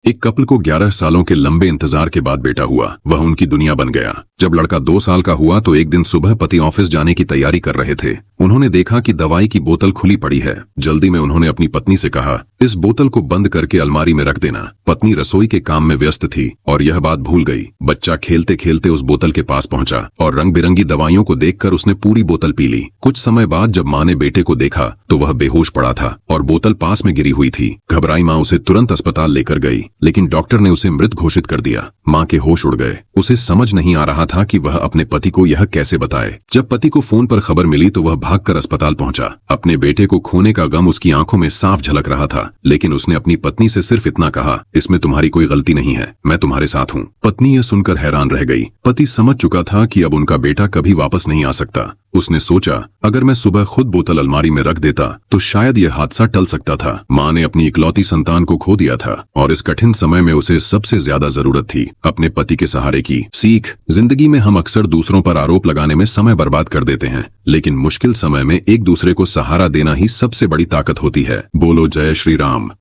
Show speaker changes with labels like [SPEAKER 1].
[SPEAKER 1] एक कपल को 11 सालों के लंबे इंतजार के बाद बेटा हुआ। वह उनकी दुनिया बन गया। जब लड़का 2 साल का हुआ तो एक दिन सुबह पति ऑफिस जाने की तैयारी कर रहे थे। उन्होंने देखा कि दवाई की बोतल खुली पड़ी है। जल्दी में उन्होंने अपनी पत्नी से कहा, इस बोतल को बंद करके अलमारी में रख देना। पत्नी रसोई के काम में व्यस्त थी और यह बात भूल गई। बच्चा खेलते खेलते उस बोतल के पास पहुंचा और रंग बिरंगी दवाइयों को देखकर उसने पूरी बोतल पी ली। कुछ समय बाद जब माँ ने बेटे को देखा तो वह बेहोश पड़ा था और बोतल पास में गिरी हुई थी। घबराई माँ उसे तुरंत अस्पताल लेकर गई, लेकिन डॉक्टर ने उसे मृत घोषित कर दिया। माँ के होश उड़ गए। उसे समझ नहीं आ रहा था कि वह अपने पति को यह कैसे बताए। जब पति को फोन पर खबर मिली तो वह भागकर अस्पताल पहुंचा। अपने बेटे को खोने का गम उसकी आंखों में साफ झलक रहा था, लेकिन उसने अपनी पत्नी से सिर्फ इतना कहा, इसमें तुम्हारी कोई गलती नहीं है, मैं तुम्हारे साथ हूँ। पत्नी यह सुनकर हैरान रह गई। पति समझ चुका था कि अब उनका बेटा कभी वापस नहीं आ सकता। उसने सोचा, अगर मैं सुबह खुद बोतल अलमारी में रख देता तो शायद यह हादसा टल सकता था। माँ ने अपनी इकलौती संतान को खो दिया था और इस कठिन समय में उसे सबसे ज्यादा जरूरत थी अपने पति के सहारे की। सीख, जिंदगी में हम अक्सर दूसरों पर आरोप लगाने में समय बर्बाद कर देते हैं, लेकिन मुश्किल समय में एक दूसरे को सहारा देना ही सबसे बड़ी ताकत होती है। बोलो जय श्री राम।